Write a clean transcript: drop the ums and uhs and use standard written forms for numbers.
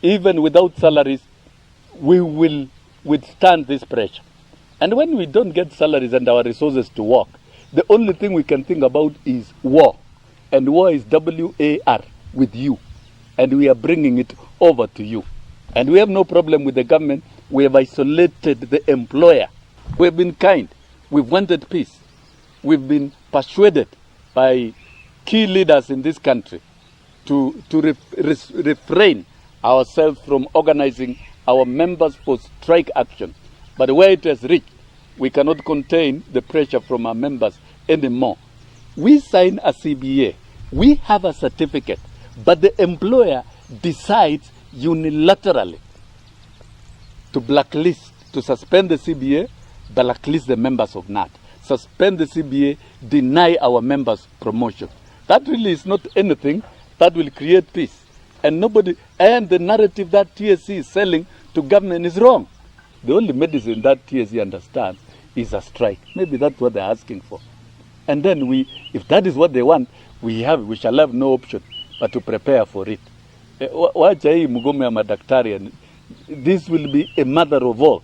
even without salaries, we will withstand this pressure. And when we don't get salaries and our resources to work, the only thing we can think about is war. And war is WAR, with you. And we are bringing it over to you. And we have no problem with the government. We have isolated the employer. We have been kind. We've wanted peace. We've been persuaded by key leaders in this country to refrain ourselves from organizing our members for strike action. But where it has reached, we cannot contain the pressure from our members anymore. We sign a CBA. We have a certificate, but the employer decides unilaterally to blacklist, to suspend the CBA, blacklist the members of NAT, suspend the CBA, deny our members promotion. That really is not anything that will create peace. And the narrative that TSC is selling to government is wrong. The only medicine that TSC understands is a strike. Maybe that's what they're asking for. And then if that is what they want, we shall have no option but to prepare for it. Wacha hii mgomo ya madaktari, this will be a mother of all.